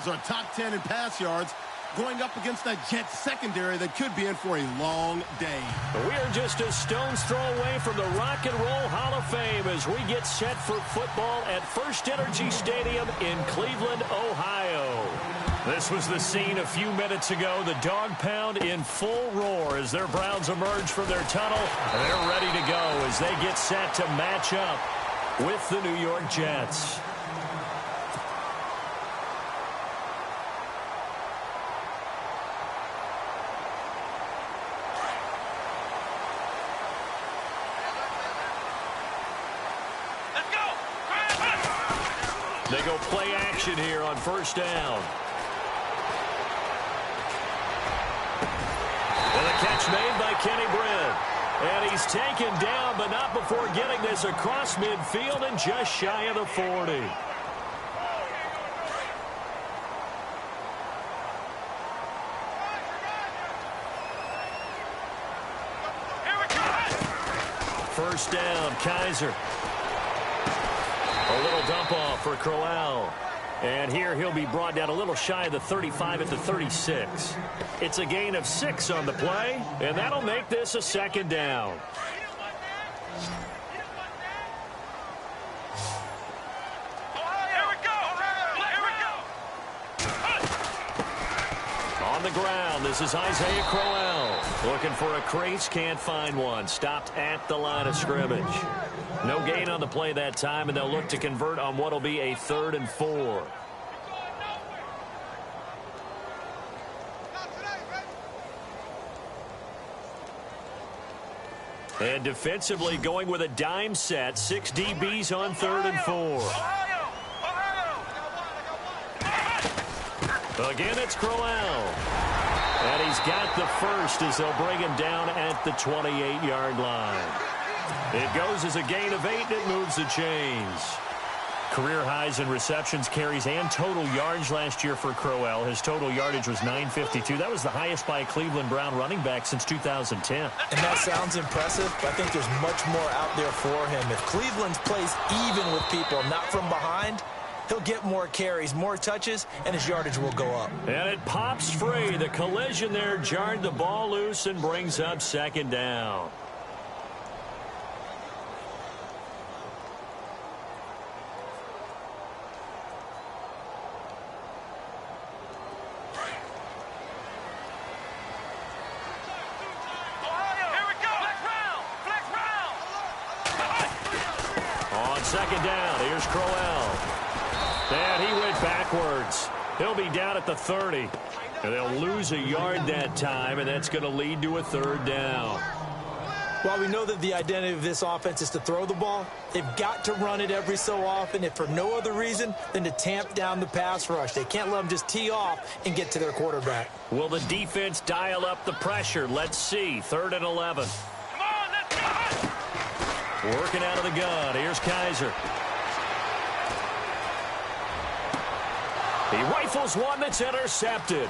Are top 10 in pass yards, going up against that Jets secondary that could be in for a long day. We are just a stone's throw away from the Rock and Roll Hall of Fame as we get set for football at First Energy Stadium in Cleveland, Ohio. This was the scene a few minutes ago. The dog pound in full roar as their Browns emerge from their tunnel. They're ready to go as they get set to match up with the New York Jets. They go play action here on first down. And the catch made by Kenny Britt. And he's taken down, but not before getting this across midfield and just shy of the 40. First down, Kaiser. A little dump off for Crowell. And here he'll be brought down a little shy of the 35 at the 36. It's a gain of 6 on the play, and that'll make this a second down. On the ground, this is Isaiah Crowell. Looking for a crease, can't find one. Stopped at the line of scrimmage. No gain on the play that time, and they'll look to convert on what will be a 3rd and 4. And defensively going with a dime set. 6 DBs on 3rd and 4. Again, it's Crowell. And he's got the first as they'll bring him down at the 28-yard line. It goes as a gain of 8, and it moves the chains. Career highs in receptions, carries, and total yards last year for Crowell. His total yardage was 952. That was the highest by a Cleveland Brown running back since 2010. And that sounds impressive, but I think there's much more out there for him. If Cleveland plays even with people, not from behind, he'll get more carries, more touches, and his yardage will go up. And it pops free. The collision there jarred the ball loose and brings up second down. Second down, here's Crowell. And he went backwards. He'll be down at the 30. And they'll lose a yard that time, and that's going to lead to a 3rd down. While we know that the identity of this offense is to throw the ball, they've got to run it every so often, if for no other reason than to tamp down the pass rush. They can't let them just tee off and get to their quarterback. Will the defense dial up the pressure? Let's see. 3rd and 11. Working out of the gun. Here's Kaiser. He rifles one that's intercepted.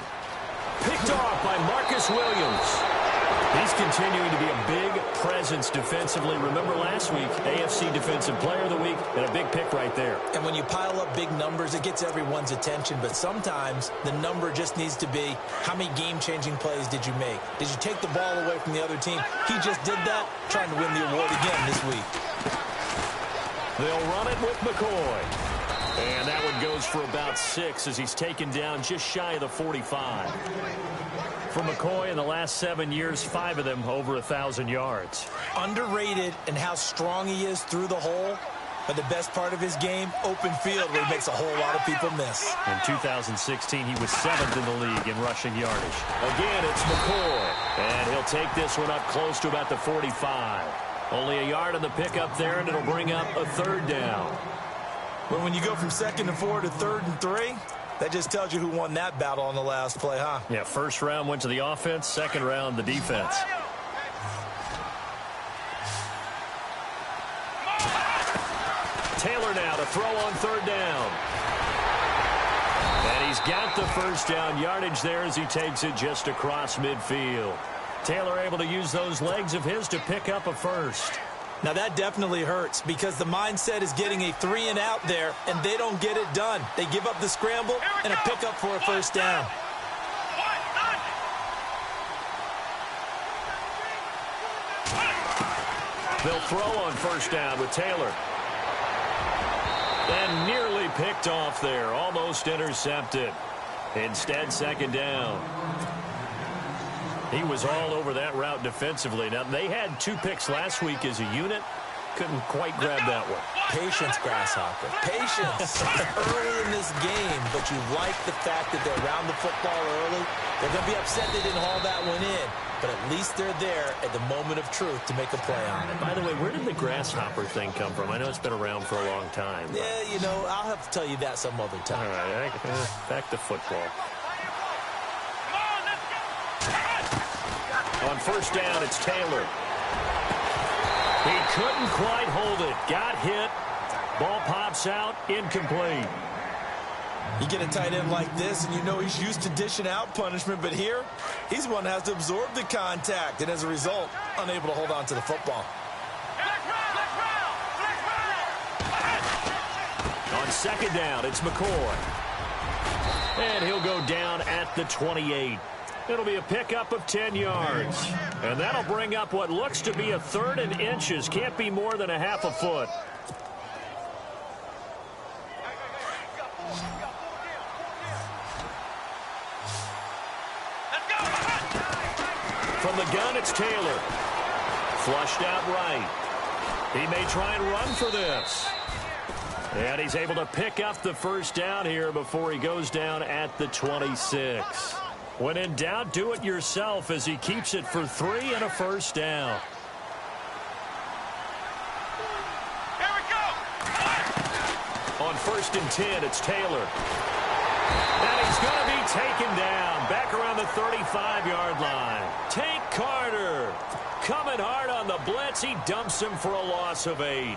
Picked off by Marcus Williams. He's continuing to be a big presence defensively. Remember last week, AFC Defensive Player of the Week, and a big pick right there. And when you pile up big numbers, it gets everyone's attention. But sometimes the number just needs to be, how many game-changing plays did you make? Did you take the ball away from the other team? He just did that, trying to win the award again this week. They'll run it with McCoy. And that one goes for about 6 as he's taken down just shy of the 45. For McCoy in the last 7 years, 5 of them over 1,000 yards. Underrated in how strong he is through the hole. But the best part of his game, open field, where he makes a whole lot of people miss. In 2016, he was 7th in the league in rushing yardage. Again, it's McCoy. And he'll take this one up close to about the 45. Only a yard on the pickup there, and it'll bring up a 3rd down. But when you go from 2nd and 4 to 3rd and 3, that just tells you who won that battle on the last play, huh? Yeah, first round went to the offense, second round the defense. Taylor now to throw on 3rd down. And he's got the first down yardage there as he takes it just across midfield. Taylor able to use those legs of his to pick up a first. Now, that definitely hurts because the mindset is getting a 3-and-out there, and they don't get it done. They give up the scramble and a pickup for a first down. They'll throw on first down with Taylor. And nearly picked off there. Almost intercepted. Instead, second down. He was all over that route defensively. Now, they had 2 picks last week as a unit. Couldn't quite grab that one. Patience, Grasshopper. Patience early in this game, but you like the fact that they're around the football early. They're going to be upset they didn't haul that one in, but at least they're there at the moment of truth to make a play on it. By the way, where did the Grasshopper thing come from? I know it's been around for a long time. Yeah, you know, I'll have to tell you that some other time. All right, back to football. On first down, it's Taylor. He couldn't quite hold it. Got hit. Ball pops out. Incomplete. You get a tight end like this, and you know he's used to dishing out punishment, but here, he's one that has to absorb the contact, and as a result, unable to hold on to the football. On second down, it's McCoy. And he'll go down at the 28. It'll be a pickup of 10 yards. And that'll bring up what looks to be a 3rd and inches. Can't be more than a half a foot. From the gun, it's Taylor. Flushed out right. He may try and run for this. And he's able to pick up the first down here before he goes down at the 26. When in doubt, do it yourself as he keeps it for 3 and a first down. Here we go. On 1st and 10, it's Taylor. And he's going to be taken down back around the 35-yard line. Tank Carter coming hard on the blitz. He dumps him for a loss of 8.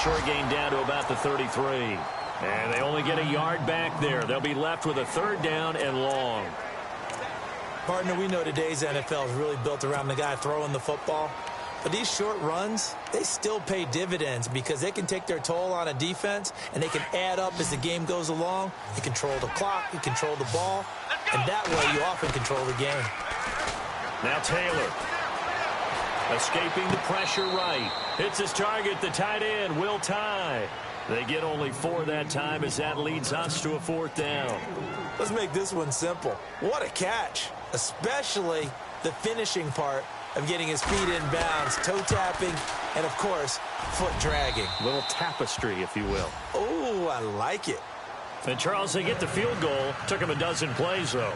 Short gain down to about the 33. And they only get a yard back there. They'll be left with a 3rd down and long. Partner, we know today's NFL is really built around the guy throwing the football. But these short runs, they still pay dividends because they can take their toll on a defense and they can add up as the game goes along. You control the clock, you control the ball, and that way you often control the game. Now Taylor. Escaping the pressure right. Hits his target, the tight end, Will Tye. They get only 4 that time as that leads us to a 4th down. Let's make this one simple. What a catch, especially the finishing part of getting his feet in bounds, toe tapping, and, of course, foot dragging. Little tapestry, if you will. Oh, I like it. And, Charles, they get the field goal. Took him a dozen plays, though.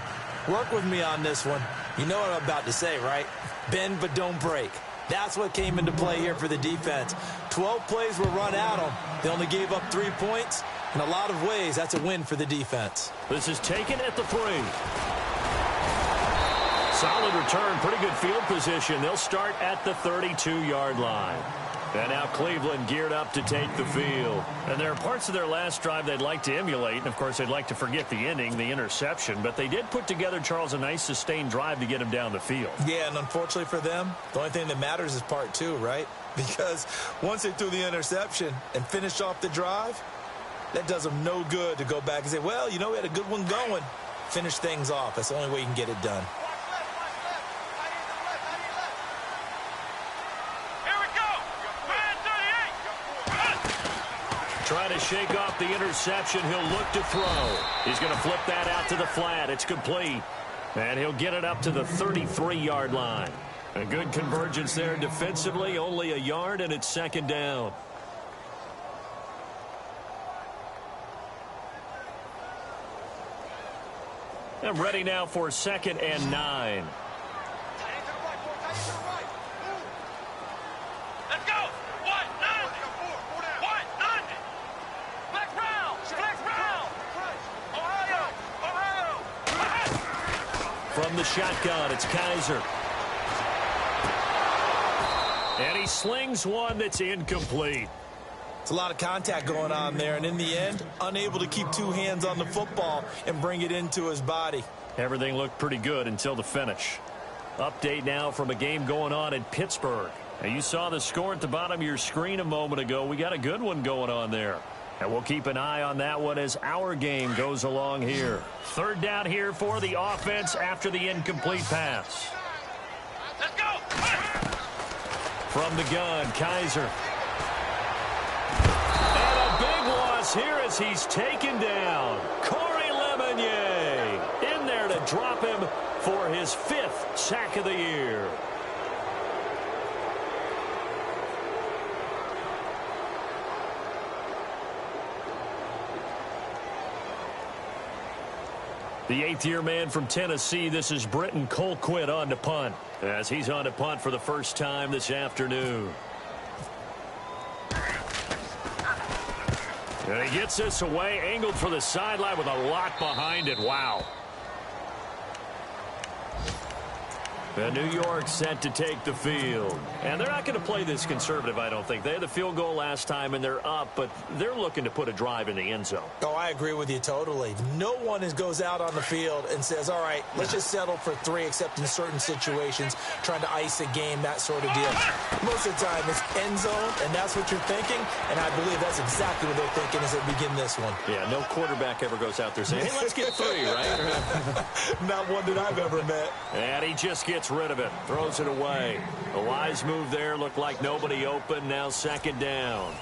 Work with me on this one. You know what I'm about to say, right? Bend but don't break. That's what came into play here for the defense. 12 plays were run at them. They only gave up 3 points. In a lot of ways, that's a win for the defense. This is taken at the 3. Solid return, pretty good field position. They'll start at the 32-yard line. And now Cleveland geared up to take the field. And there are parts of their last drive they'd like to emulate. And, of course, they'd like to forget the ending, the interception. But they did put together, Charles, a nice sustained drive to get him down the field. Yeah, and unfortunately for them, the only thing that matters is part 2, right? Because once they threw the interception and finished off the drive, that does them no good to go back and say, well, you know, we had a good one going. Finish things off. That's the only way you can get it done. Trying to shake off the interception. He'll look to throw. He's going to flip that out to the flat. It's complete. And he'll get it up to the 33-yard line. A good convergence there defensively. Only a yard, and it's 2nd down. I'm ready now for 2nd and 9. From the shotgun, it's Kaiser. And he slings one that's incomplete. It's a lot of contact going on there, and in the end, unable to keep two hands on the football and bring it into his body. Everything looked pretty good until the finish. Update now from a game going on in Pittsburgh. Now, you saw the score at the bottom of your screen a moment ago. We got a good one going on there. And we'll keep an eye on that one as our game goes along here. Third down here for the offense after the incomplete pass. Let's go! From the gun, Kaiser. And a big loss here as he's taken down. Corey Lemonnier in there to drop him for his 5th sack of the year. The 8th-year man from Tennessee, this is Britton Colquitt on to punt, as he's on to punt for the first time this afternoon. And he gets this away, angled for the sideline with a lot behind it. Wow. And New York set to take the field. And they're not going to play this conservative, I don't think. They had the field goal last time, and they're up, but they're looking to put a drive in the end zone. Oh, I agree with you totally. No one goes out on the field and says, all right, let's just settle for 3, except in certain situations, trying to ice a game, that sort of deal. Most of the time, it's end zone, and that's what you're thinking, and I believe that's exactly what they're thinking as they begin this one. Yeah, no quarterback ever goes out there saying, hey, let's get 3, right? Not one that I've ever met. And he just gets rid of it, throws it away. A wise move there, looked like nobody open, now second down.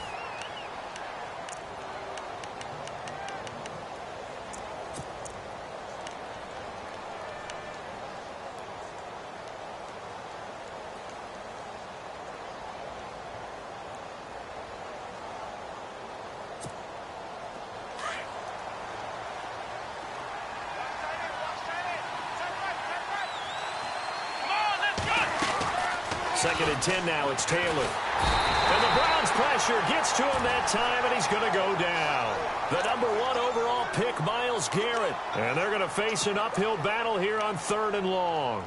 Second and 10 now, it's Taylor. And the Browns pressure gets to him that time, and he's going to go down. The number 1 overall pick, Myles Garrett. And they're going to face an uphill battle here on 3rd and long.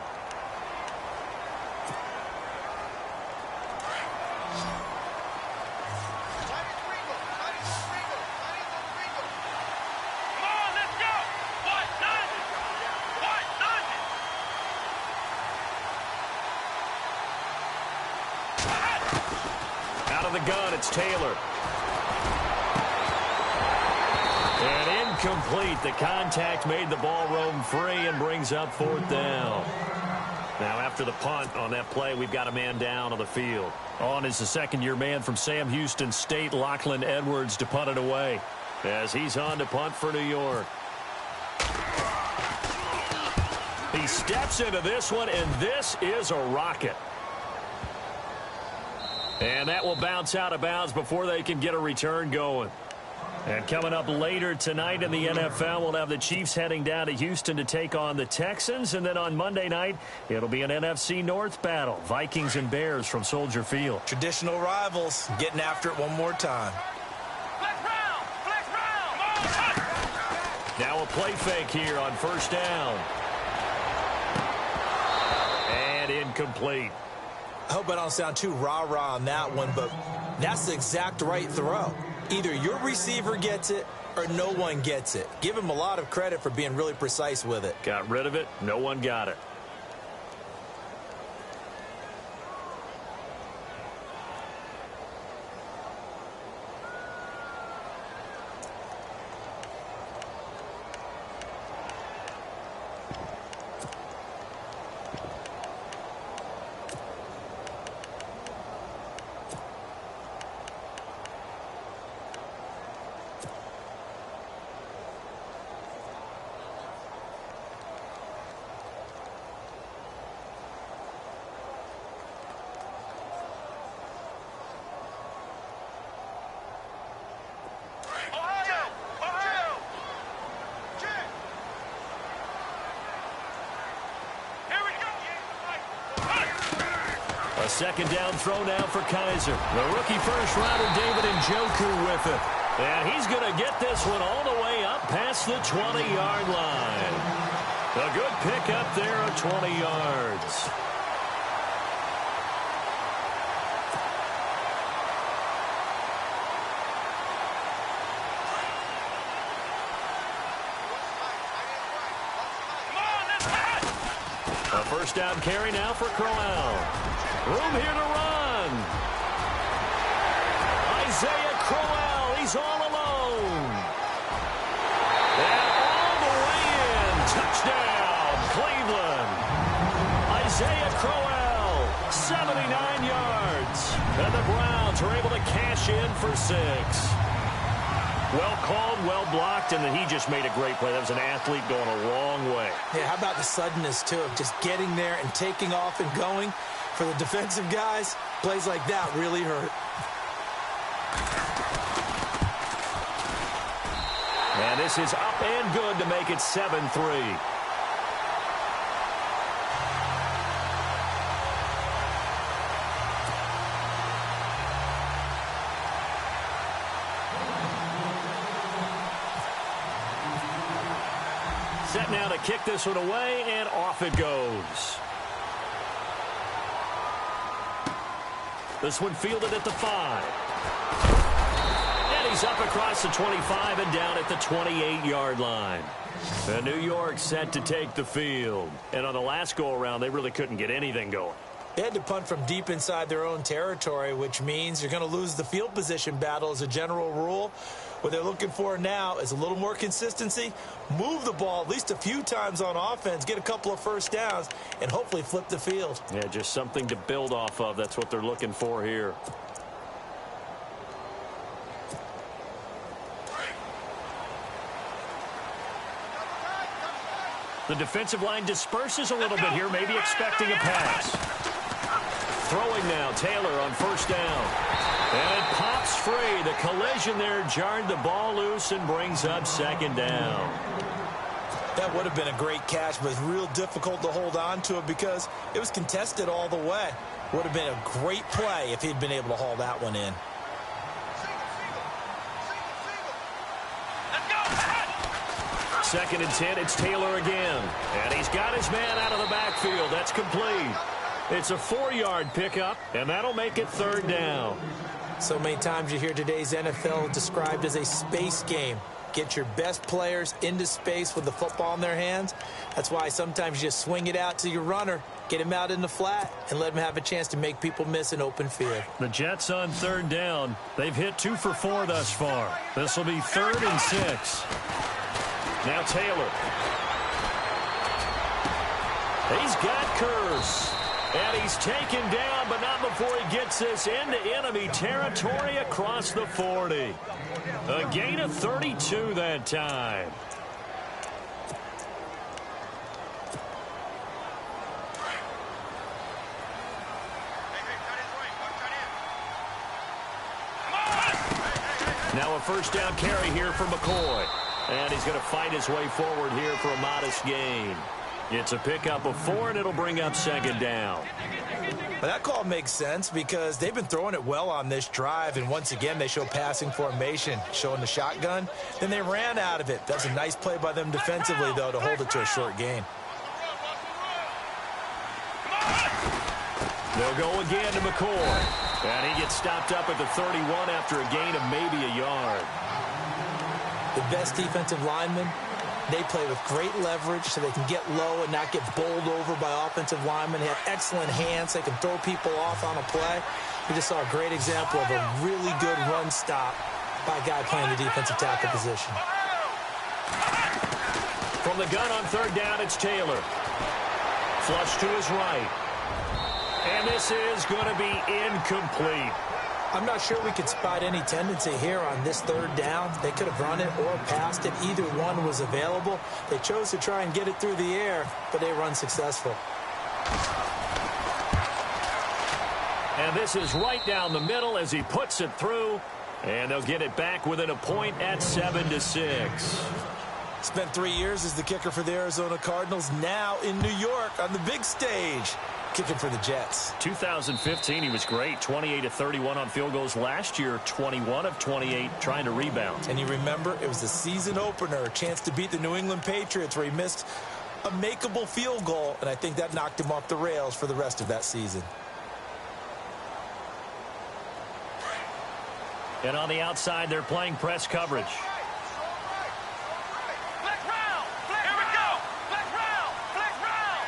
The gun, it's Taylor. And incomplete. The contact made the ball roam free and brings up 4th down. Now after the punt on that play, we've got a man down on the field. On is the 2nd-year man from Sam Houston State, Lachlan Edwards, to punt it away as he's on to punt for New York. He steps into this one, and this is a rocket. And that will bounce out of bounds before they can get a return going. And coming up later tonight in the NFL, we'll have the Chiefs heading down to Houston to take on the Texans. And then on Monday night, it'll be an NFC North battle. Vikings and Bears from Soldier Field. Traditional rivals getting after it one more time. Flex round. Now a play fake here on 1st down. And incomplete. I hope I don't sound too rah-rah on that one, but that's the exact right throw. Either your receiver gets it or no one gets it. Give him a lot of credit for being really precise with it. Got rid of it. No one got it. A 2nd down throw now for Kaiser. The rookie first-rounder David Njoku with it. And he's going to get this one all the way up past the 20-yard line. A good pickup there of 20 yards. A first down carry now for Crowell. Room here to run. Isaiah Crowell, he's all alone. And all the way in. Touchdown, Cleveland. Isaiah Crowell, 79 yards. And the Browns are able to cash in for 6. Well called, well blocked, and then he just made a great play. That was an athlete going a long way. Yeah, how about the suddenness, too, of just getting there and taking off and going? For the defensive guys, plays like that really hurt. And this is up and good to make it 7-3. Set now to kick this one away, and off it goes. This one fielded at the 5. And he's up across the 25 and down at the 28-yard line. And New York set to take the field. And on the last go-around, they really couldn't get anything going. They had to punt from deep inside their own territory, which means you're going to lose the field position battle as a general rule. What they're looking for now is a little more consistency, move the ball at least a few times on offense, get a couple of first downs, and hopefully flip the field. Yeah, just something to build off of. That's what they're looking for here. The defensive line disperses a little bit here, maybe expecting a pass. Throwing now, Taylor on first down. And it pops free. The collision there jarred the ball loose and brings up second down. That would have been a great catch, but it's real difficult to hold on to it because it was contested all the way. Would have been a great play if he'd been able to haul that one in. Second and 10, it's Taylor again. And he's got his man out of the backfield. That's complete. It's a 4-yard pickup, and that'll make it third down. So many times you hear today's NFL described as a space game. Get your best players into space with the football in their hands. That's why sometimes you just swing it out to your runner, get him out in the flat, and let him have a chance to make people miss an open field. The Jets on third down. They've hit 2 for 4 thus far. This will be 3rd and 6. Now Taylor. He's got Curse. And he's taken down, but not before he gets this into enemy territory across the 40. A gain of 32 that time. Now a first down carry here for McCoy. And he's going to fight his way forward here for a modest gain. It's a pickup of 4, and it'll bring up second down. Well, that call makes sense because they've been throwing it well on this drive, and once again they show passing formation, showing the shotgun. Then they ran out of it. That's a nice play by them defensively, though, to hold it to a short gain. They'll go again to McCoy. And he gets stopped up at the 31 after a gain of maybe a yard. The best defensive linemen, they play with great leverage so they can get low and not get bowled over by offensive linemen. They have excellent hands. They can throw people off on a play. We just saw a great example of a really good run stop by a guy playing the defensive tackle position. From the gun on third down, it's Taylor. Flush to his right. And this is going to be incomplete. I'm not sure we could spot any tendency here on this third down. They could have run it or passed it. Either one was available. They chose to try and get it through the air, but they were unsuccessful. And this is right down the middle as he puts it through. And they'll get it back within a point at 7-6. Spent 3 years as the kicker for the Arizona Cardinals. Now in New York on the big stage, kicking for the Jets. 2015, he was great. 28 of 31 on field goals. Last year, 21 of 28 trying to rebound. And you remember, it was the season opener, a chance to beat the New England Patriots where he missed a makeable field goal, and I think that knocked him off the rails for the rest of that season. And on the outside, they're playing press coverage. Black round! Here we go! Black round! Black round!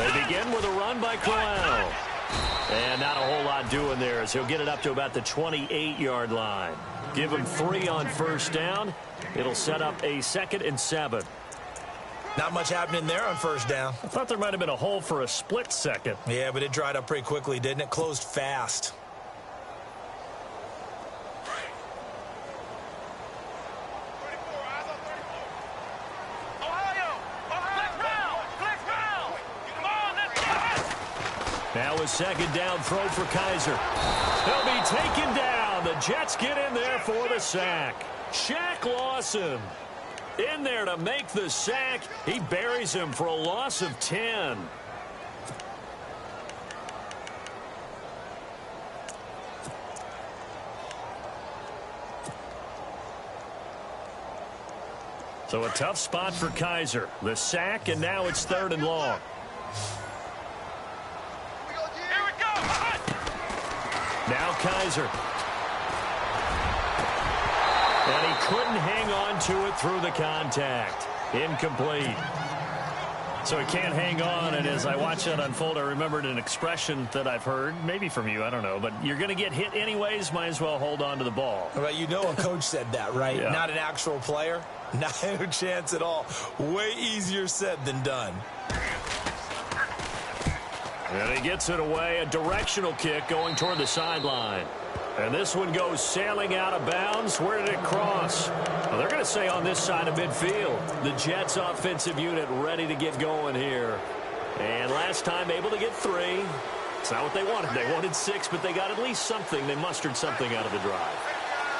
They begin with a run by Crowell. And not a whole lot doing there as he'll get it up to about the 28-yard line. Give him 3 on first down. It'll set up a 2nd and 7. Not much happening there on first down. I thought there might have been a hole for a split second. Yeah, but it dried up pretty quickly, didn't it? Closed fast. Now a 2nd down throw for Kaiser. He'll be taken down. The Jets get in there for the sack. Shaq Lawson in there to make the sack. He buries him for a loss of 10. So a tough spot for Kaiser. The sack, and now it's 3rd and long. Now Kaiser. And he couldn't hang on to it through the contact. Incomplete. So he can't hang on, and as I watch that unfold, I remembered an expression that I've heard, maybe from you, I don't know, but you're going to get hit anyways, might as well hold on to the ball. Well, you know a coach said that, right? Yeah. Not an actual player. Not a chance at all. Way easier said than done. And he gets it away, a directional kick going toward the sideline. And this one goes sailing out of bounds. Where did it cross? Well, they're going to say on this side of midfield. The Jets offensive unit ready to get going here. And last time able to get 3. It's not what they wanted. They wanted 6, but they got at least something. They mustered something out of the drive.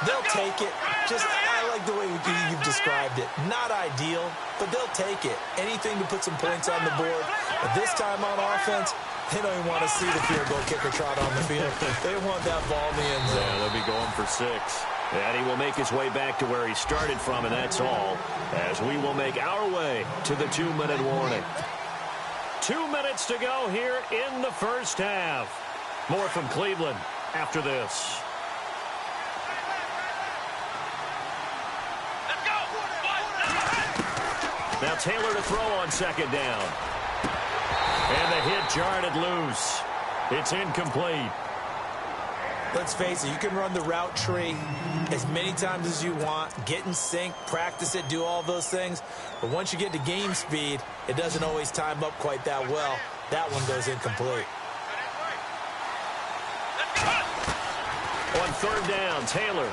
They'll take it. I like the way you've described it. Not ideal, but they'll take it. Anything to put some points on the board. But this time on offense, they don't even want to see the field goal kicker trot on the field. They want that ball in the end zone. Yeah, they'll be going for 6. And he will make his way back to where he started from, and that's all, as we will make our way to the 2-minute warning. 2 minutes to go here in the first half. More from Cleveland after this. Now Taylor to throw on 2nd down. And the hit jarred it loose. It's incomplete. Let's face it, you can run the route tree as many times as you want, get in sync, practice it, do all those things. But once you get to game speed, it doesn't always time up quite that well. That one goes incomplete. On 3rd down, Taylor.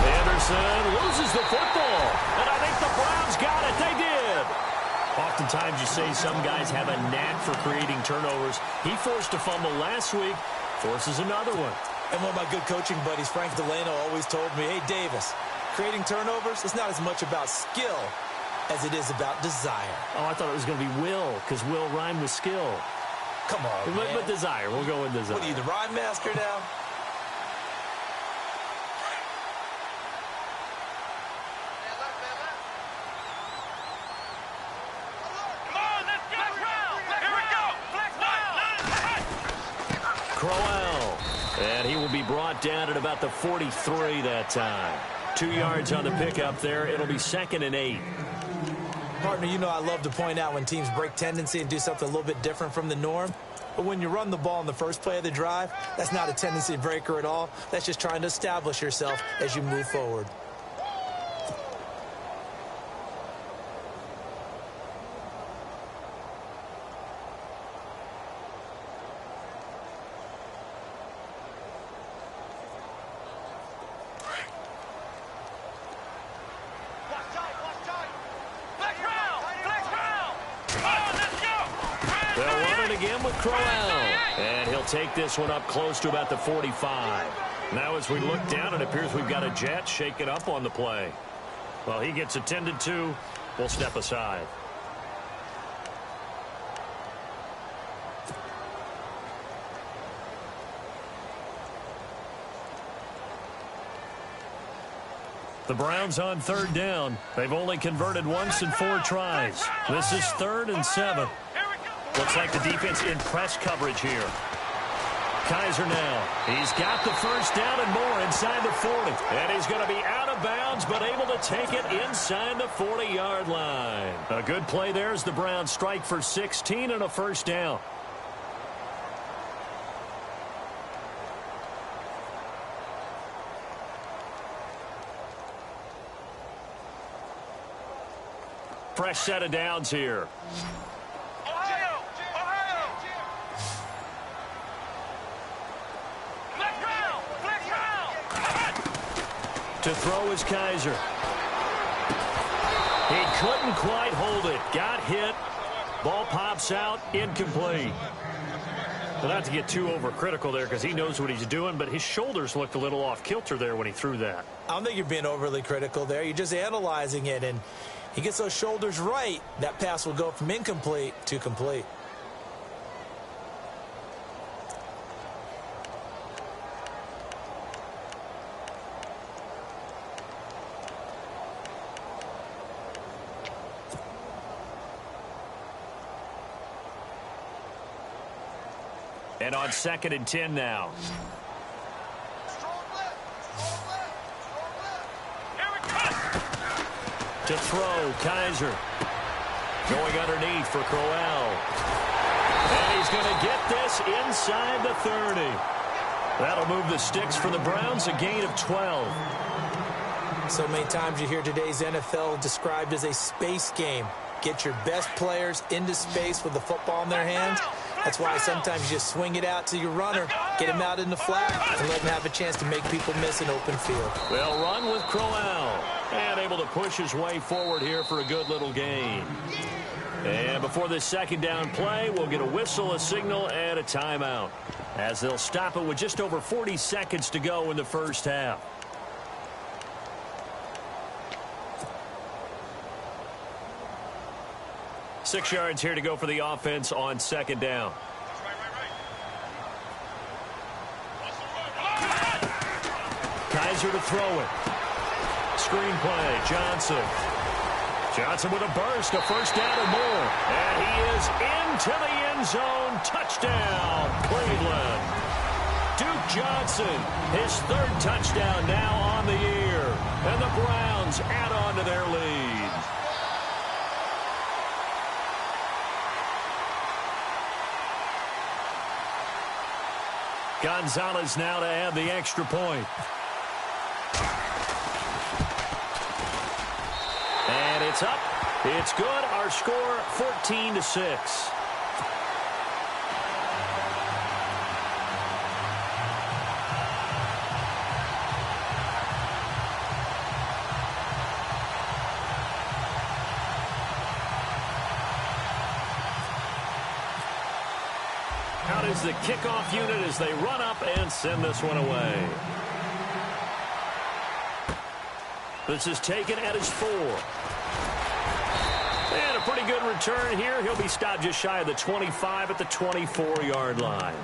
Anderson loses the football. And I think the Browns got it. They did. Oftentimes you say some guys have a knack for creating turnovers. He forced a fumble last week, forces another one. And one of my good coaching buddies, Frank Delano, always told me, hey, Davis, creating turnovers is not as much about skill as it is about desire. Oh, I thought it was going to be will, because will rhyme with skill. Come on, man. But desire. We'll go with desire. What are you, the rhyme master now? Crowell. And he will be brought down at about the 43 that time. 2 yards on the pickup there. It'll be 2nd and 8. Partner, you know I love to point out when teams break tendency and do something a little bit different from the norm. But when you run the ball in the first play of the drive, that's not a tendency breaker at all. That's just trying to establish yourself as you move forward. With Crowell, and he'll take this one up close to about the 45. Now as we look down, it appears we've got a Jet shaken up on the play. Well, he gets attended to. We'll step aside. The Browns on 3rd down. They've only converted once in 4 tries. This is 3rd and 7. Looks like the defense in press coverage here. Kaiser now. He's got the first down and more inside the 40. And he's going to be out of bounds, but able to take it inside the 40-yard line. A good play there as the Browns strike for 16 and a first down. Fresh set of downs here. Ohio! Ohio! Flex round! To throw is Kaiser. He couldn't quite hold it. Got hit. Ball pops out. Incomplete. Well, not to get too overcritical there because he knows what he's doing, but his shoulders looked a little off kilter there when he threw that. I don't think you're being overly critical there. You're just analyzing it, and he gets those shoulders right. That pass will go from incomplete to complete. And on 2nd and 10 now. To throw, Kaiser. Going underneath for Crowell. And he's going to get this inside the 30. That'll move the sticks for the Browns, a gain of 12. So many times you hear today's NFL described as a space game. Get your best players into space with the football in their hands. That's why sometimes you just swing it out to your runner, get him out in the flat, and let him have a chance to make people miss an open field. They'll run with Crowell. And able to push his way forward here for a good little gain. And before this second down play, we'll get a whistle, a signal, and a timeout, as they'll stop it with just over 40 seconds to go in the first half. Six yards here to go for the offense on 2nd down. Kaiser to throw it. Screenplay, Johnson. Johnson with a burst, a first down or more. And he is into the end zone. Touchdown, Cleveland. Duke Johnson, his 3rd touchdown now on the year. And the Browns add on to their lead. Gonzalez now to add the extra point. And it's up. It's good. Our score 14-6. Out is the kickoff unit as they run up and send this one away. This is taken at his 4. And a pretty good return here. He'll be stopped just shy of the 25 at the 24-yard line.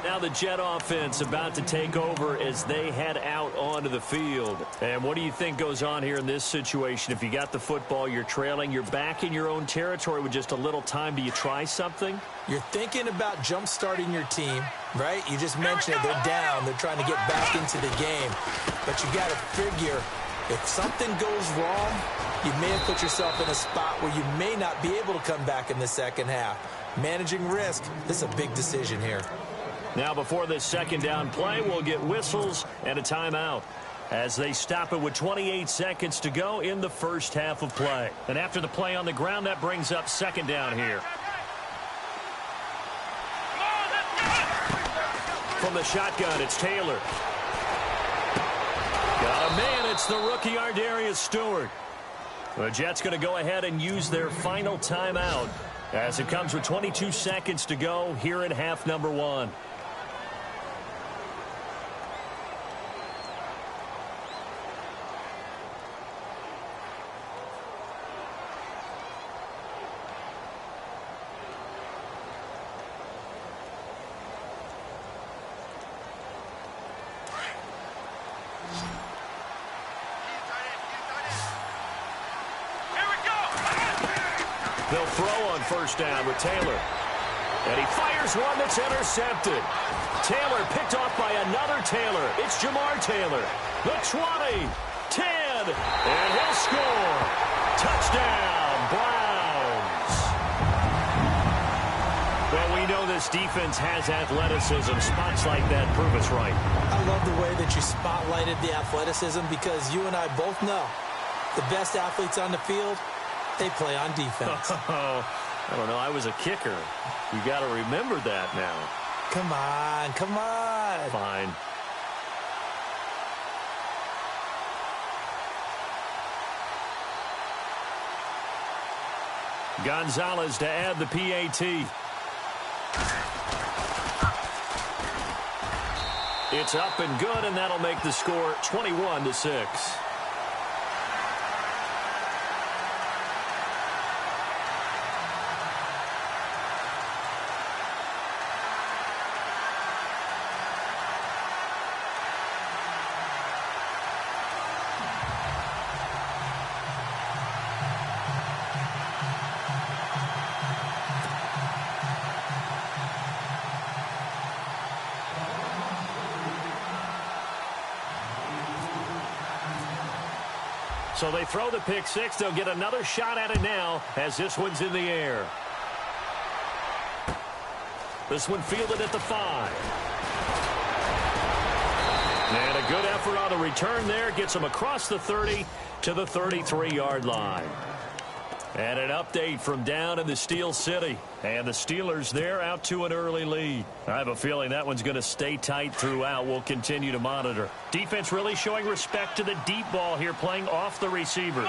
Now the Jet offense about to take over as they head out onto the field. And what do you think goes on here in this situation? If you got the football, you're trailing, you're back in your own territory with just a little time. Do you try something? You're thinking about jump-starting your team, right? You just mentioned it. They're down. They're trying to get back into the game. But you got to figure, if something goes wrong, you may have put yourself in a spot where you may not be able to come back in the second half. Managing risk, this is a big decision here. Now before this second down play, we'll get whistles and a timeout as they stop it with 28 seconds to go in the first half of play. And after the play on the ground, that brings up 2nd down here. From the shotgun, it's Taylor. Got a man, it's the rookie Ardarius Stewart. The Jets going to go ahead and use their final timeout as it comes with 22 seconds to go here in half number 1. They'll throw on first down with Taylor. And he fires one that's intercepted. Taylor picked off by another Taylor. It's Jamar Taylor. The 20, 10, and he'll score. Touchdown, Browns. Well, we know this defense has athleticism. Spots like that prove us right. I love the way that you spotlighted the athleticism because you and I both know the best athletes on the field, they play on defense. I don't know. I was a kicker. You got to remember that now. Come on, come on. Fine. Gonzalez to add the PAT. It's up and good, and that'll make the score 21-6. So they throw the pick six. They'll get another shot at it now as this one's in the air. This one fielded at the 5. And a good effort on the return there. Gets them across the 30 to the 33-yard line. And an update from down in the Steel City. And the Steelers, they're out to an early lead. I have a feeling that one's going to stay tight throughout. We'll continue to monitor. Defense really showing respect to the deep ball here, playing off the receivers.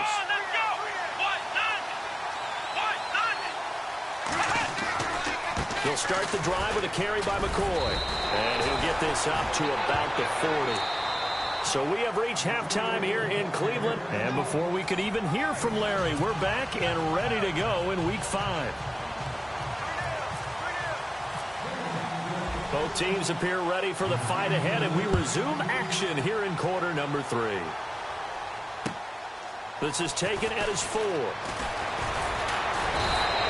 He'll start the drive with a carry by McCoy. And he'll get this up to about the 40. So we have reached halftime here in Cleveland. And before we could even hear from Larry, we're back and ready to go in Week 5. Both teams appear ready for the fight ahead, and we resume action here in quarter number 3. This is taken at his 4.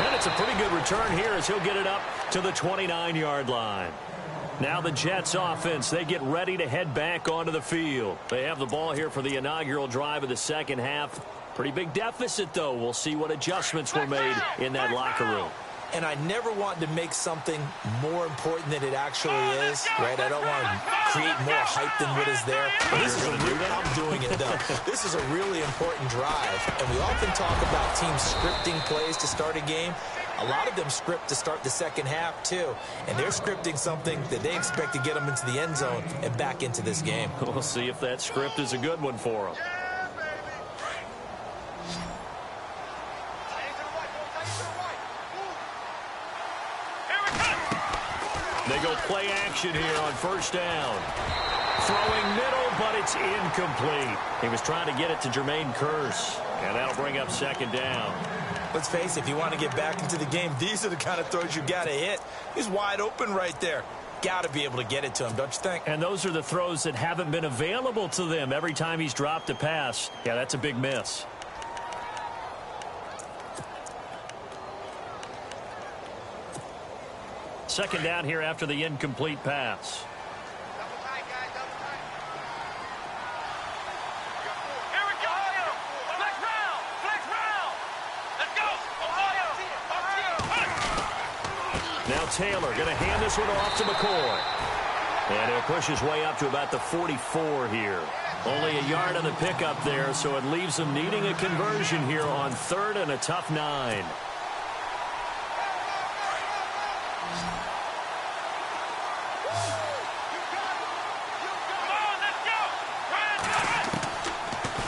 And it's a pretty good return here as he'll get it up to the 29-yard line. Now the Jets offense, they get ready to head back onto the field. They have the ball here for the inaugural drive of the second half. Pretty big deficit, though. We'll see what adjustments were made in that locker room. And I never want to make something more important than it actually is, right? I don't want to create more hype than what is there. But this is I'm doing it, though. This is a really important drive. And we often talk about teams scripting plays to start a game. A lot of them script to start the second half, too. And they're scripting something that they expect to get them into the end zone and back into this game. We'll see if that script is a good one for them. They go play action here on first down. Throwing middle, but it's incomplete. He was trying to get it to Jermaine Kearse, and that'll bring up second down. Let's face it, if you want to get back into the game, these are the kind of throws you got to hit. He's wide open right there. Got to be able to get it to him, don't you think? And those are the throws that haven't been available to them every time he's dropped a pass. Yeah, that's a big miss. Second down here after the incomplete pass. Now Taylor going to hand this one off to McCoy. And he'll push his way up to about the 44 here. Only a yard on the pickup there, so it leaves him needing a conversion here on third and a tough 9.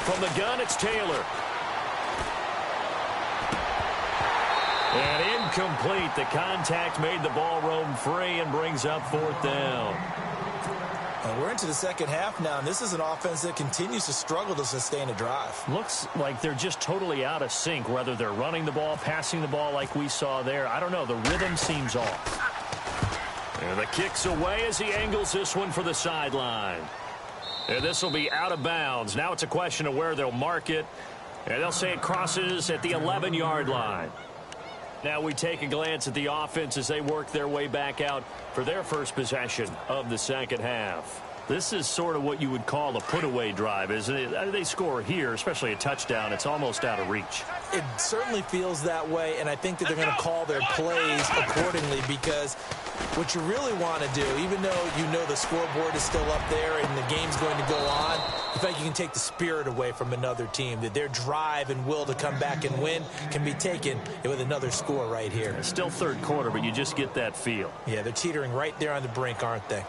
From the gun, it's Taylor. And incomplete. The contact made the ball roam free and brings up fourth down. And we're into the second half now, and this is an offense that continues to struggle to sustain a drive. Looks like they're just totally out of sync, whether they're running the ball, passing the ball like we saw there. I don't know. The rhythm seems off. And the kick's away as he angles this one for the sideline. And this will be out of bounds. Now it's a question of where they'll mark it. And they'll say it crosses at the 11-yard line. Now we take a glance at the offense as they work their way back out for their first possession of the second half. This is sort of what you would call a put-away drive, isn't it? They score here, especially a touchdown. It's almost out of reach. It certainly feels that way, and I think that they're going to call their plays accordingly, because what you really want to do, even though you know the scoreboard is still up there and the game's going to go on, I think you can take the spirit away from another team, that their drive and will to come back and win can be taken with another score right here. It's still third quarter, but you just get that feel. Yeah, they're teetering right there on the brink, aren't they?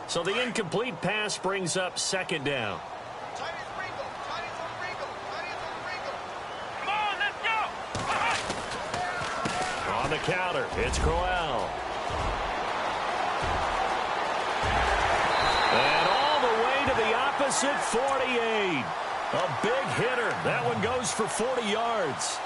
So the incomplete pass brings up second down. Come on, let's go! On the counter, it's Crowell. And all the way to the opposite 48. A big hitter. That one goes for 40 yards.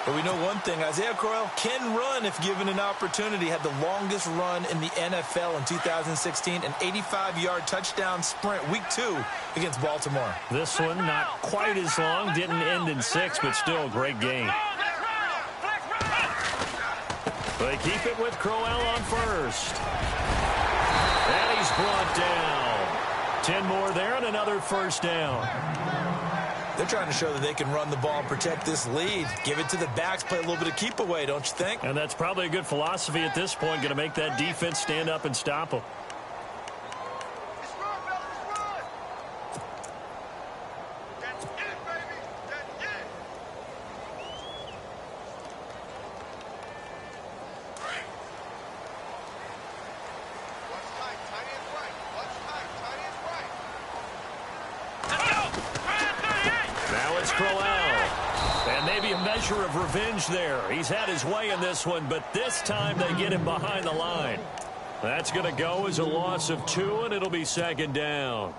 But we know one thing, Isaiah Crowell can run if given an opportunity. Had the longest run in the NFL in 2016, an 85-yard touchdown sprint, week 2 against Baltimore. This one not quite as long, didn't end in 6, but still a great game. They keep it with Crowell on first. And he's brought down. 10 more there and another first down. They're trying to show that they can run the ball and protect this lead. Give it to the backs, play a little bit of keep away, don't you think? And that's probably a good philosophy at this point, going to make that defense stand up and stop them. Let's run, fellas, let's run! That's it, baby! That's it! Watch tight, tight ends right. Watch tight, tight ends right. Let's go! Now it's Crowell. And maybe a measure of revenge there. He's had his way in this one, but this time they get him behind the line. That's going to go as a loss of 2, and it'll be second down.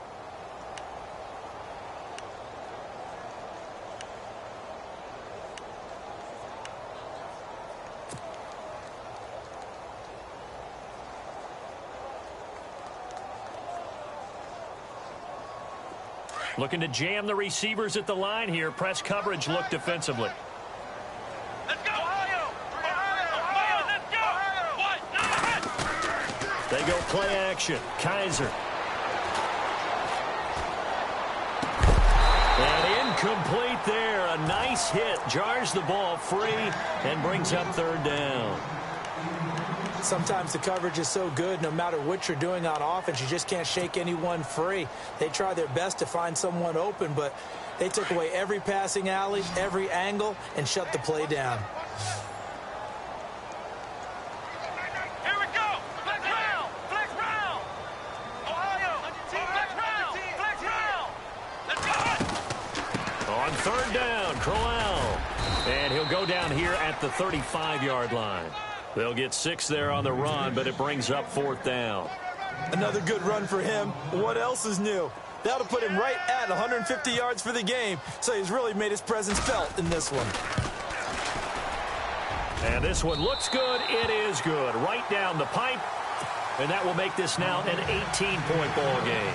Looking to jam the receivers at the line here. Press coverage look defensively. Let's go! Ohio! Ohio! Let's go! What? They go play action. Kaiser. And incomplete there. A nice hit. Jars the ball free and brings up third down. Sometimes the coverage is so good, no matter what you're doing on offense, you just can't shake anyone free. They try their best to find someone open, but they took away every passing alley, every angle, and shut the play down. Here we go! Flex round! Flex round! Ohio! Flex round! Flex round! Let's go! On third down, Crowell. And he'll go down here at the 35-yard line. They'll get 6 there on the run, but it brings up fourth down. Another good run for him. What else is new? That'll put him right at 150 yards for the game, so he's really made his presence felt in this one. And this one looks good. It is good. Right down the pipe. And that will make this now an 18-point ball game.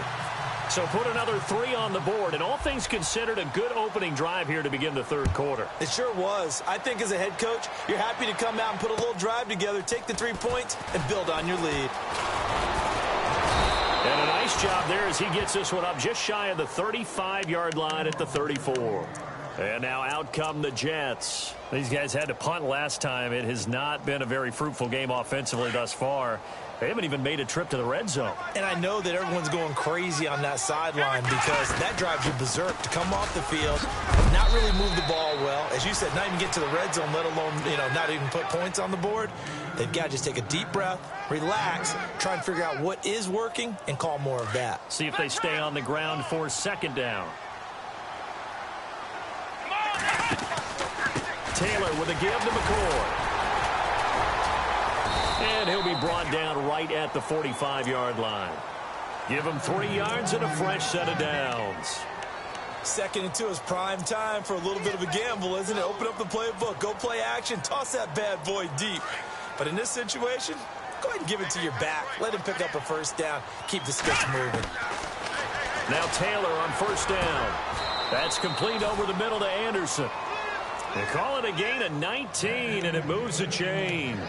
So put another 3 on the board, and all things considered, a good opening drive here to begin the third quarter. It sure was. I think as a head coach, you're happy to come out and put a little drive together, take the 3 points, and build on your lead. And a nice job there as he gets this one up just shy of the 35-yard line at the 34. And now out come the Jets. These guys had to punt last time. It has not been a very fruitful game offensively thus far. They haven't even made a trip to the red zone. And I know that everyone's going crazy on that sideline because that drives you berserk to come off the field, not really move the ball well. As you said, not even get to the red zone, let alone, not even put points on the board. They've got to just take a deep breath, relax, try and figure out what is working, and call more of that. See if they stay on the ground for second down. Taylor with a give to McCoy. And he'll be brought down right at the 45-yard line. Give him 3 yards and a fresh set of downs. 2nd and 2 is prime time for a little bit of a gamble, isn't it? Open up the playbook, go play action, toss that bad boy deep. But in this situation, go ahead and give it to your back. Let him pick up a first down. Keep the sticks moving. Now Taylor on first down. That's complete over the middle to Anderson. They call it a gain of 19, and it moves the chains.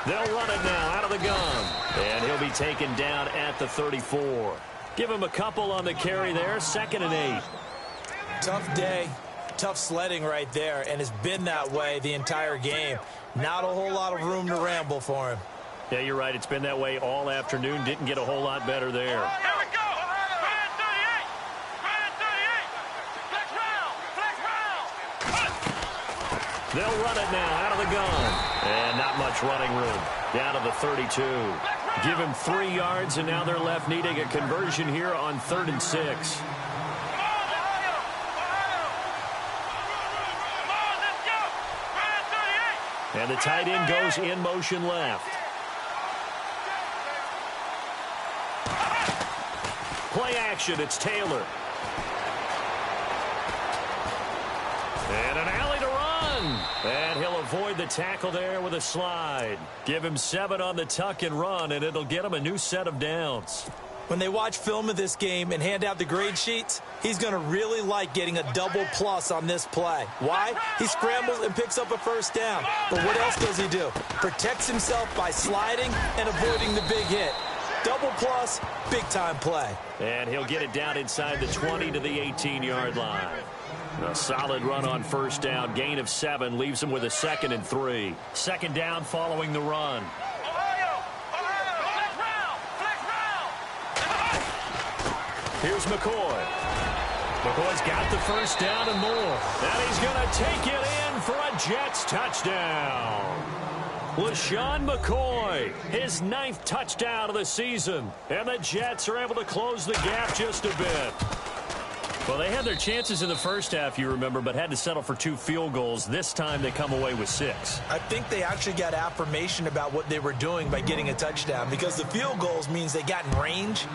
They'll run it now out of the gun. And he'll be taken down at the 34. Give him a couple on the carry there. 2nd and 8. Tough day. Tough sledding right there, and it's been that way the entire game. Not a whole lot of room to ramble for him. Yeah, you're right. It's been that way all afternoon. Didn't get a whole lot better there. Here we go. Ryan 38. Ryan 38. Flex round. Flex round. They'll run it now out of the gun. And not much running room. Down to the 32. Give him 3 yards, and now they're left needing a conversion here on 3rd and 6. And the tight end goes in motion left. Play action, it's Taylor. And an alley to run. And he'll avoid the tackle there with a slide. Give him 7 on the tuck and run, and it'll get him a new set of downs. When they watch film of this game and hand out the grade sheets, he's going to really like getting a double plus on this play. Why? He scrambles and picks up a first down. But what else does he do? Protects himself by sliding and avoiding the big hit. Double plus, big-time play. And he'll get it down inside the 20 to the 18-yard line. A solid run on first down. Gain of 7 leaves him with a 2nd and 3. 2nd down following the run. Here's McCoy. McCoy's got the first down and more. And he's going to take it in for a Jets touchdown. LaShawn McCoy, his 9th touchdown of the season. And the Jets are able to close the gap just a bit. Well, they had their chances in the first half, you remember, but had to settle for 2 field goals. This time they come away with 6. I think they actually got affirmation about what they were doing by getting a touchdown, because the field goals means they got in range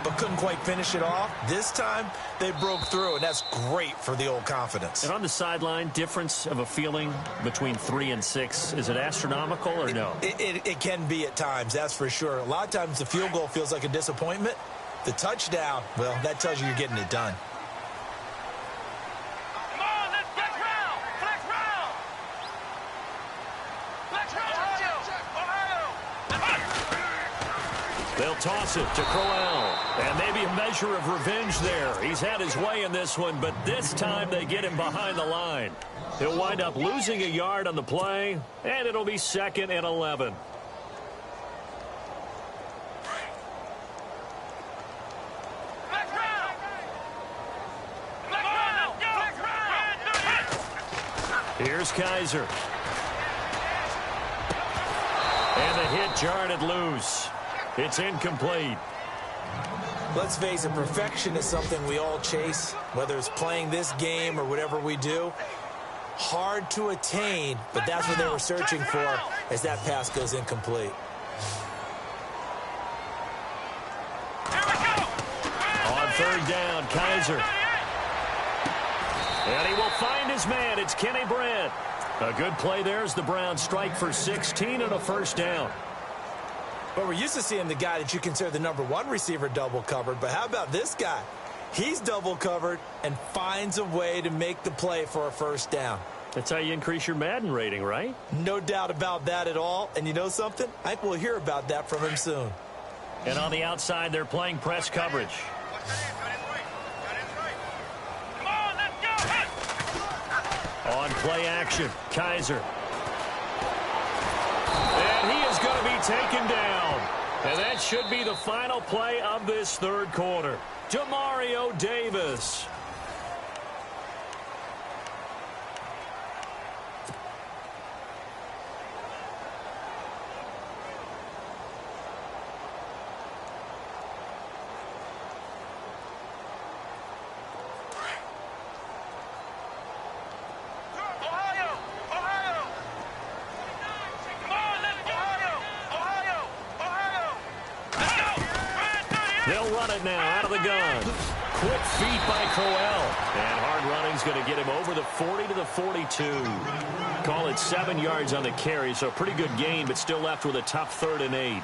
but couldn't quite finish it off. This time they broke through, and that's great for the old confidence. And on the sideline, difference of a feeling between 3 and 6, is it astronomical or no? It can be at times, that's for sure. A lot of times the field goal feels like a disappointment. The touchdown, well, that tells you you're getting it done. They'll toss it to Crowell. And maybe a measure of revenge there. He's had his way in this one, but this time they get him behind the line. He'll wind up losing a yard on the play, and it'll be 2nd and 11. Here's Kaiser. And the hit jarred it loose. It's incomplete. Let's face it, perfection is something we all chase, whether it's playing this game or whatever we do. Hard to attain, but that's what they were searching for as that pass goes incomplete. On 3rd down, Kaiser. And he will find his man. It's Kenny Brent. A good play there as the Browns strike for 16 and a first down. But we're used to seeing the guy that you consider the #1 receiver double covered. But how about this guy? He's double covered and finds a way to make the play for a first down. That's how you increase your Madden rating, right? No doubt about that at all. And you know something? I think we'll hear about that from him soon. And on the outside, they're playing press coverage. On play action, Kaiser. And he is going to be taken down. And that should be the final play of this 3rd quarter. Demario Davis. They'll run it now out of the gun. quick feet by Crowell. And hard running's going to get him over the 40 to the 42. Call it 7 yards on the carry, so a pretty good gain, but still left with a tough 3rd and 8.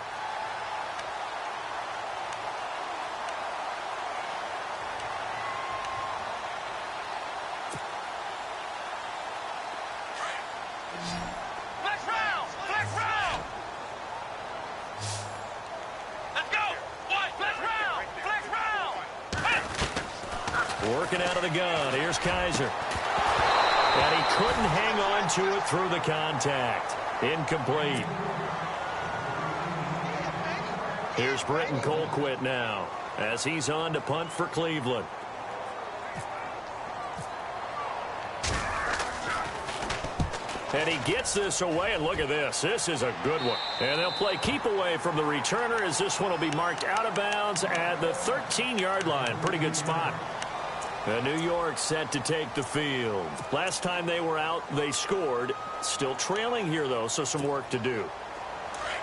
Working out of the gun. Here's Kaiser. And he couldn't hang on to it through the contact. Incomplete. Here's Britton Colquitt now as he's on to punt for Cleveland. And he gets this away, and look at this. This is a good one. And they'll play keep away from the returner as this one will be marked out of bounds at the 13-yard line. Pretty good spot. And New York set to take the field. Last time they were out, they scored. Still trailing here, though, so some work to do.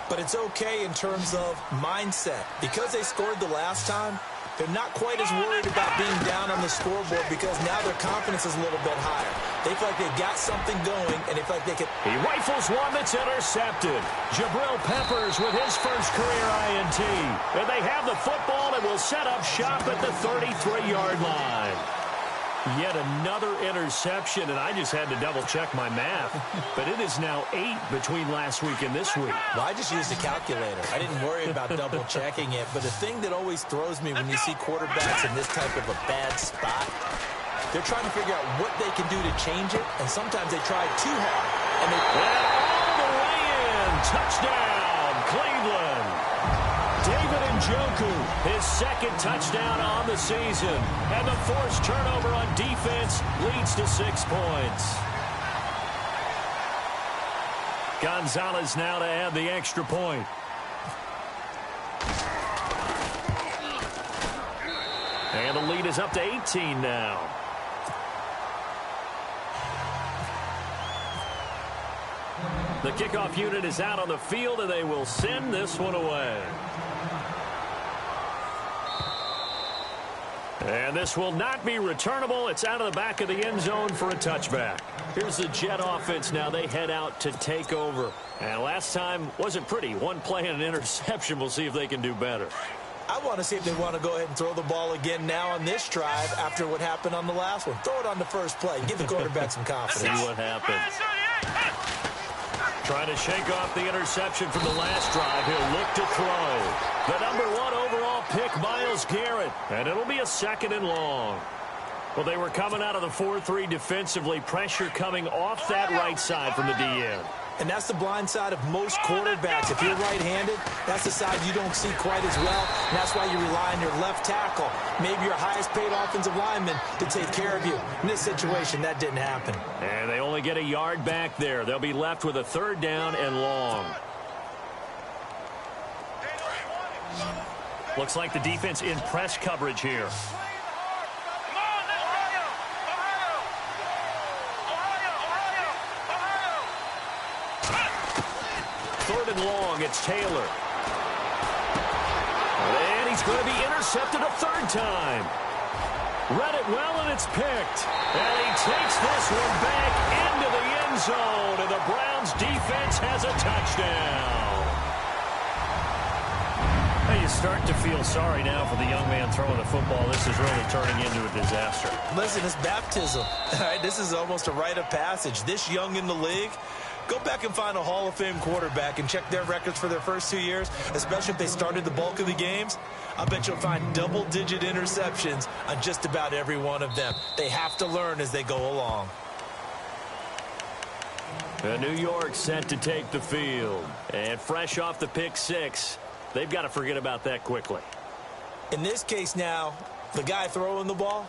But it's okay in terms of mindset. Because they scored the last time, they're not quite as worried about being down on the scoreboard because now their confidence is a little bit higher. They feel like they've got something going, and they feel like they can... He rifles one that's intercepted. Jabril Peppers with his first career INT. And they have the football and will set up shop at the 33-yard line. Yet another interception, and I just had to double-check my math. But it is now 8 between last week and this week. Well, I just used a calculator. I didn't worry about double-checking it. But the thing that always throws me when you see quarterbacks in this type of a bad spot, they're trying to figure out what they can do to change it, and sometimes they try too hard. And all the way in. Touchdown, Cleveland. David Njoku, his second touchdown on the season. And the forced turnover on defense leads to 6 points. Gonzalez now to add the extra point. And the lead is up to 18 now. The kickoff unit is out on the field, and they will send this one away. And this will not be returnable. It's out of the back of the end zone for a touchback. Here's the Jet offense now. They head out to take over. And last time wasn't pretty. One play and an interception. We'll see if they can do better. I want to see if they want to go ahead and throw the ball again now on this drive after what happened on the last one. Throw it on the first play. Give the quarterback some confidence. See what happens. Trying to shake off the interception from the last drive. He'll look to throw. The #1 overall pick, Myles Garrett. And it'll be a 2nd and long. Well, they were coming out of the 4-3 defensively. Pressure coming off that right side from the DN. And that's the blind side of most quarterbacks. If you're right-handed, that's the side you don't see quite as well. And that's why you rely on your left tackle, maybe your highest-paid offensive lineman, to take care of you. In this situation, that didn't happen. And they only get a yard back there. They'll be left with a 3rd down and long. Looks like the defense in press coverage here. 3rd and long, it's Taylor. And he's going to be intercepted a 3rd time. Read it well, and it's picked. And he takes this one back into the end zone, and the Browns defense has a touchdown. Hey, you start to feel sorry now for the young man throwing the football. This is really turning into a disaster. Listen, it's baptism. All right, this is almost a rite of passage. This young in the league, go back and find a Hall of Fame quarterback and check their records for their first 2 years, especially if they started the bulk of the games. I bet you'll find double-digit interceptions on just about every one of them. They have to learn as they go along. And New York set to take the field. And fresh off the pick 6, they've got to forget about that quickly. In this case now, the guy throwing the ball,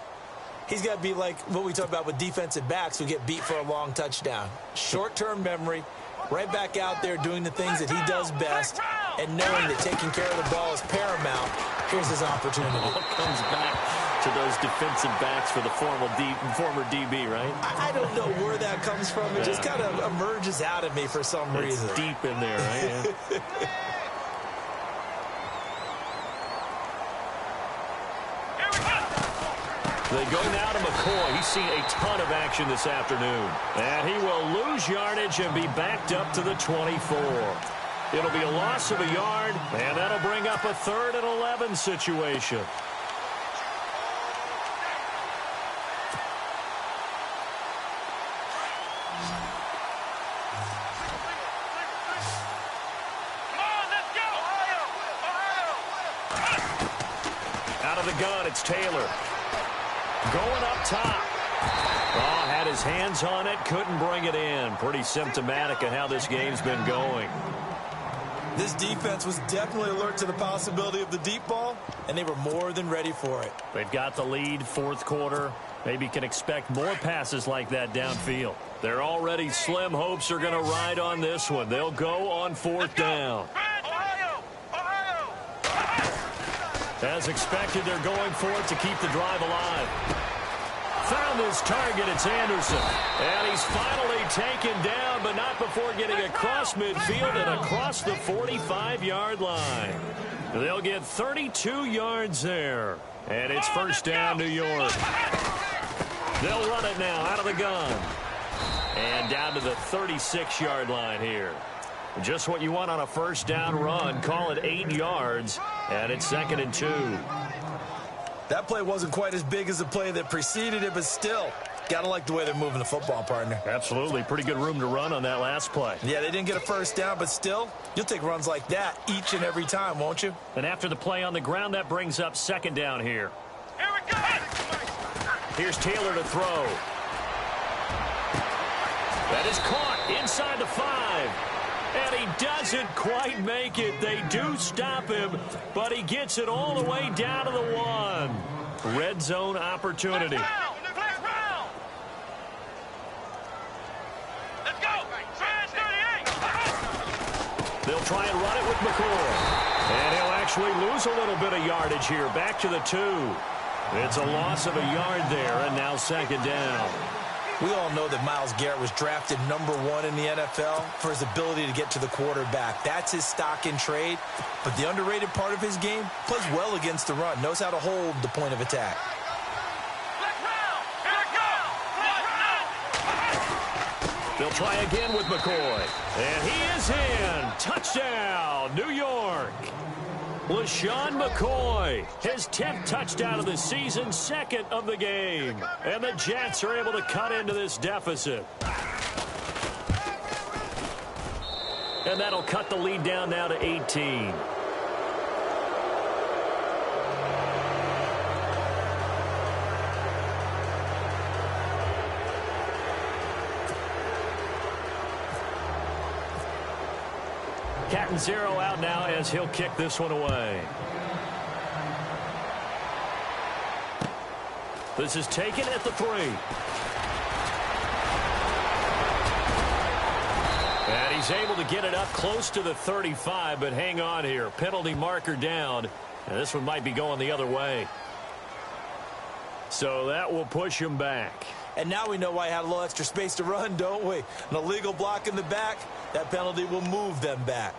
he's got to be like what we talk about with defensive backs who get beat for a long touchdown. Short-term memory, right back out there doing the things that he does best, and knowing that taking care of the ball is paramount. Here's his opportunity. All comes back to those defensive backs for the former DB, right? I don't know where that comes from. It just kind of emerges out of me for some reason. It's deep in there, right? Yeah. They go now to McCoy. He's seen a ton of action this afternoon. And he will lose yardage and be backed up to the 24. It'll be a loss of a yard, and that'll bring up a 3rd and 11 situation. Out of the gun, it's Taylor. Going up top. Oh, had his hands on it, couldn't bring it in. Pretty symptomatic of how this game's been going. This defense was definitely alert to the possibility of the deep ball, and they were more than ready for it. They've got the lead, 4th quarter. Maybe can expect more passes like that downfield. Their already slim hopes are going to ride on this one. They'll go on 4th down. As expected, they're going for it to keep the drive alive. Found his target. It's Anderson. And he's finally taken down, but not before getting across midfield and across the 45-yard line. They'll get 32 yards there. And it's 1st down, New York. They'll run it now out of the gun. And down to the 36-yard line here. Just what you want on a 1st down run. Call it 8 yards. And it's 2nd and 2. That play wasn't quite as big as the play that preceded it, but still, gotta like the way they're moving the football, partner. Absolutely. Pretty good room to run on that last play. Yeah, they didn't get a 1st down, but still, you'll take runs like that each and every time, won't you? And after the play on the ground, that brings up 2nd down here. Here we go. Here's Taylor to throw. That is caught inside the 5. And he doesn't quite make it. They do stop him, but he gets it all the way down to the 1. Red zone opportunity. Flex round. Let's go. Trans 38. They'll try and run it with McCoy. And he'll actually lose a little bit of yardage here. Back to the 2. It's a loss of a yard there, and now 2nd down. We all know that Myles Garrett was drafted #1 in the NFL for his ability to get to the quarterback. That's his stock in trade. But the underrated part of his game, plays well against the run, knows how to hold the point of attack. They'll try again with McCoy. And he is in. Touchdown, New York. LaShawn McCoy, his 10th touchdown of the season, 2nd of the game. And the Jets are able to cut into this deficit. And that'll cut the lead down now to 18. Cat and 0 out now as he'll kick this one away. This is taken at the 3. And he's able to get it up close to the 35, but hang on here. Penalty marker down. And this one might be going the other way. So that will push him back. And now we know why he had a little extra space to run, don't we? An illegal block in the back, that penalty will move them back.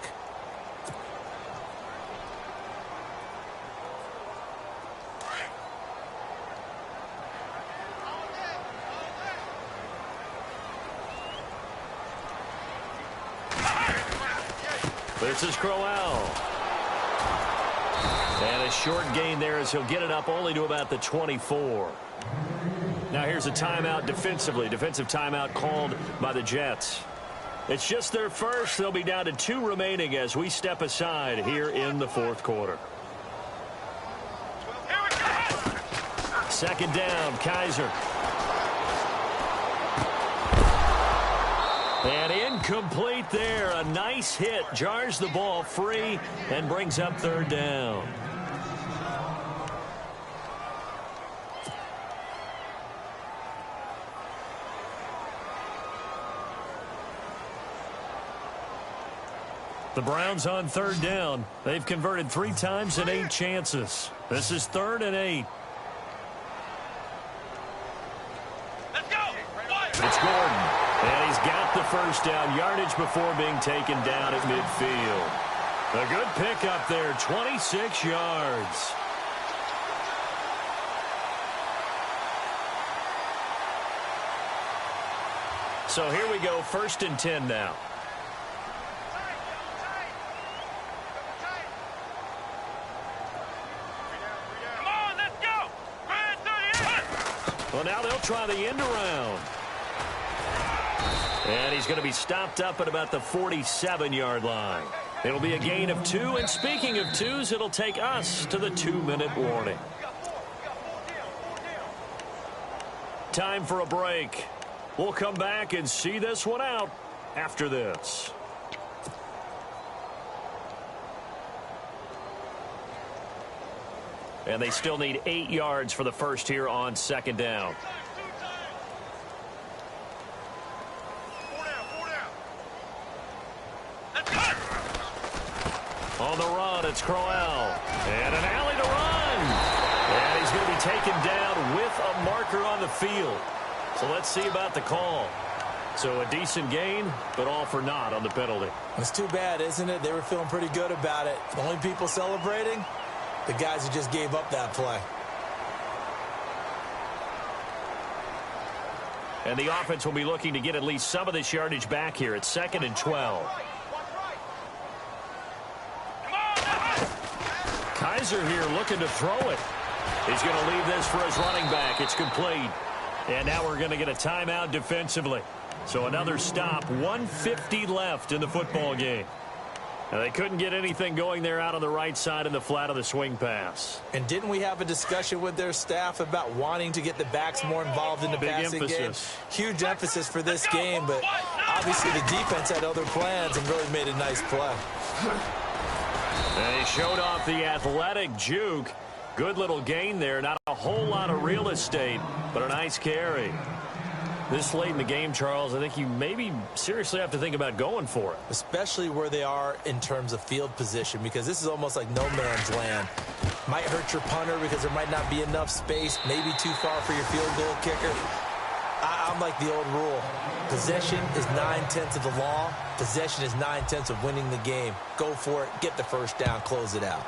This is Crowell. And a short gain there as he'll get it up only to about the 24. Now here's a timeout defensively. Defensive timeout called by the Jets. It's just their first. They'll be down to 2 remaining as we step aside here in the 4th quarter. 2nd down, Kaiser. And incomplete there. A nice hit. Jars the ball free and brings up 3rd down. The Browns on 3rd down. They've converted 3 times in 8 chances. This is 3rd and 8. Let's go. It's Gordon. And he's got the 1st down yardage before being taken down at midfield. A good pickup there, 26 yards. So here we go, 1st and 10 now. Come on, let's go. Well, now they'll try the end around. And he's going to be stopped up at about the 47-yard line. It'll be a gain of 2, and speaking of 2s, it'll take us to the 2-minute warning. Time for a break. We'll come back and see this one out after this. And they still need 8 yards for the first here on 2nd down. On the run, it's Crowell. And an alley to run. And he's going to be taken down with a marker on the field. So let's see about the call. So a decent gain, but all for naught on the penalty. It's too bad, isn't it? They were feeling pretty good about it. The only people celebrating, the guys who just gave up that play. And the offense will be looking to get at least some of this yardage back here. It's 2nd and 12. Kaiser here looking to throw it. He's going to leave this for his running back. It's complete. And now we're going to get a timeout defensively. So another stop, 1:50 left in the football game. Now they couldn't get anything going there out on the right side in the flat of the swing pass. And didn't we have a discussion with their staff about wanting to get the backs more involved in the passing game? Huge emphasis for this game, but obviously the defense had other plans and really made a nice play. They showed off the athletic juke. Good little gain there. Not a whole lot of real estate, but a nice carry. This late in the game, Charles, I think you maybe seriously have to think about going for it. Especially where they are in terms of field position, because this is almost like no man's land. Might hurt your punter because there might not be enough space, maybe too far for your field goal kicker. I'm like the old rule. Possession is 9/10 of the law. Possession is 9/10 of winning the game. Go for it. Get the first down. Close it out.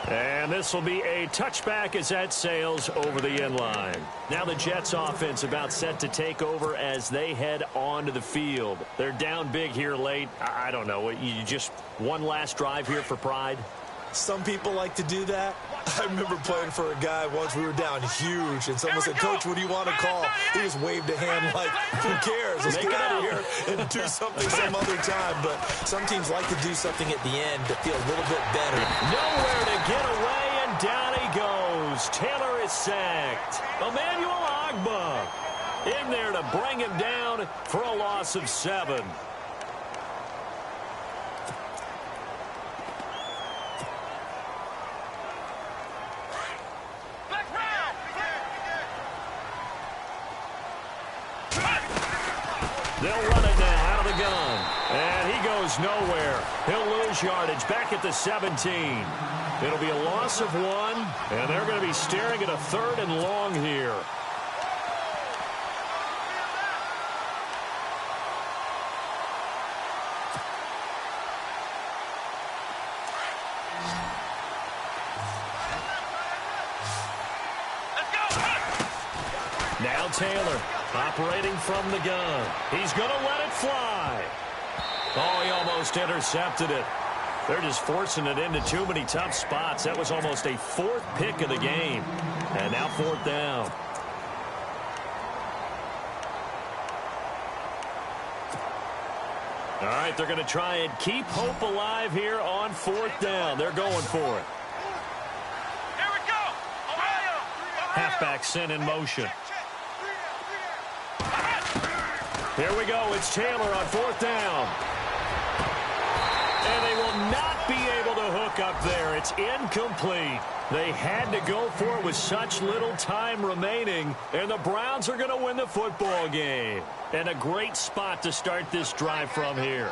And this will be a touchback as that sails over the end line. Now the Jets offense about set to take over as they head onto the field. They're down big here late. I don't know. You just one last drive here for pride? Some people like to do that. I remember playing for a guy once. We were down huge, and someone said, "Coach, what do you want to call?" He just waved a hand like, "Who cares? Let's get out of here and do something some other time." But some teams like to do something at the end to feel a little bit better. Nowhere to get away, and down he goes. Taylor is sacked. Emmanuel Agba in there to bring him down for a loss of 7. They'll run it now out of the gun. And he goes nowhere. He'll lose yardage back at the 17. It'll be a loss of 1, and they're going to be staring at a 3rd and long here. Now Taylor operating from the gun. He's going to let it fly. Oh, he almost intercepted it. They're just forcing it into too many tough spots. That was almost a 4th pick of the game. And now 4th down. All right, they're going to try and keep hope alive here on 4th down. They're going for it. Here we go. Ohio. Halfback sent in motion. Here we go. It's Taylor on 4th down. And they will not be able to hook up there. It's incomplete. They had to go for it with such little time remaining. And the Browns are going to win the football game. And a great spot to start this drive from here.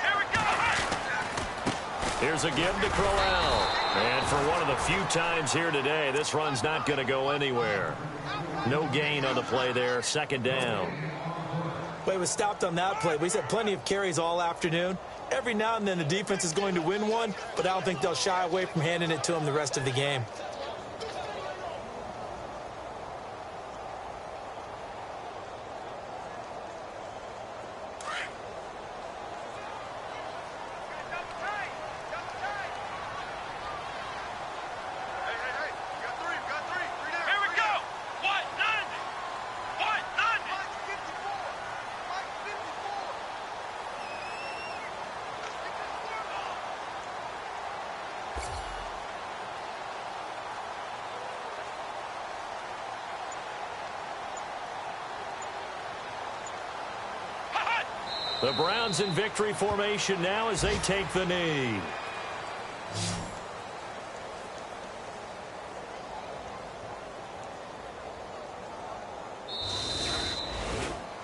Here we go. Here's a give to Crowell. And for one of the few times here today, this run's not going to go anywhere. No gain on the play there. 2nd down. Well, he was stopped on that play. He's had plenty of carries all afternoon. Every now and then the defense is going to win one, but I don't think they'll shy away from handing it to him the rest of the game. The Browns in victory formation now as they take the knee.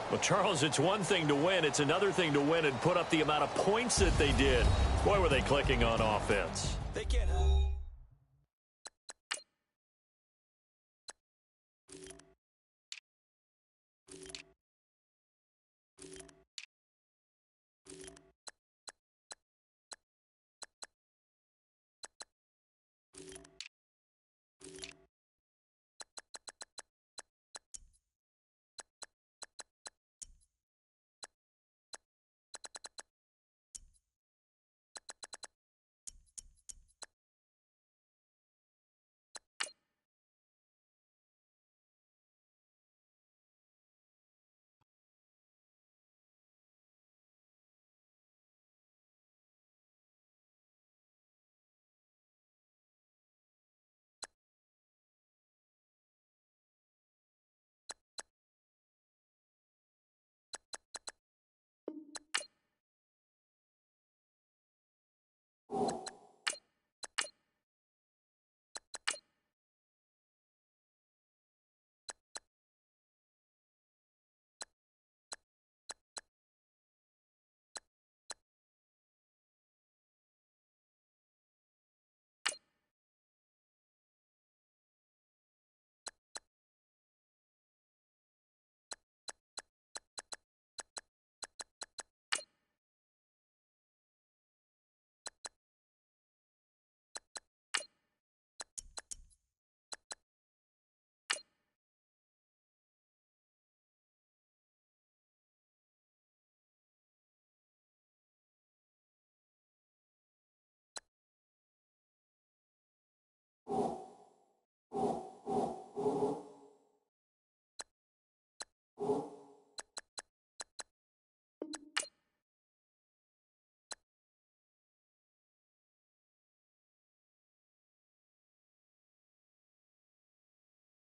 Well, Charles, it's one thing to win. It's another thing to win and put up the amount of points that they did. Boy, were they clicking on offense. They can't.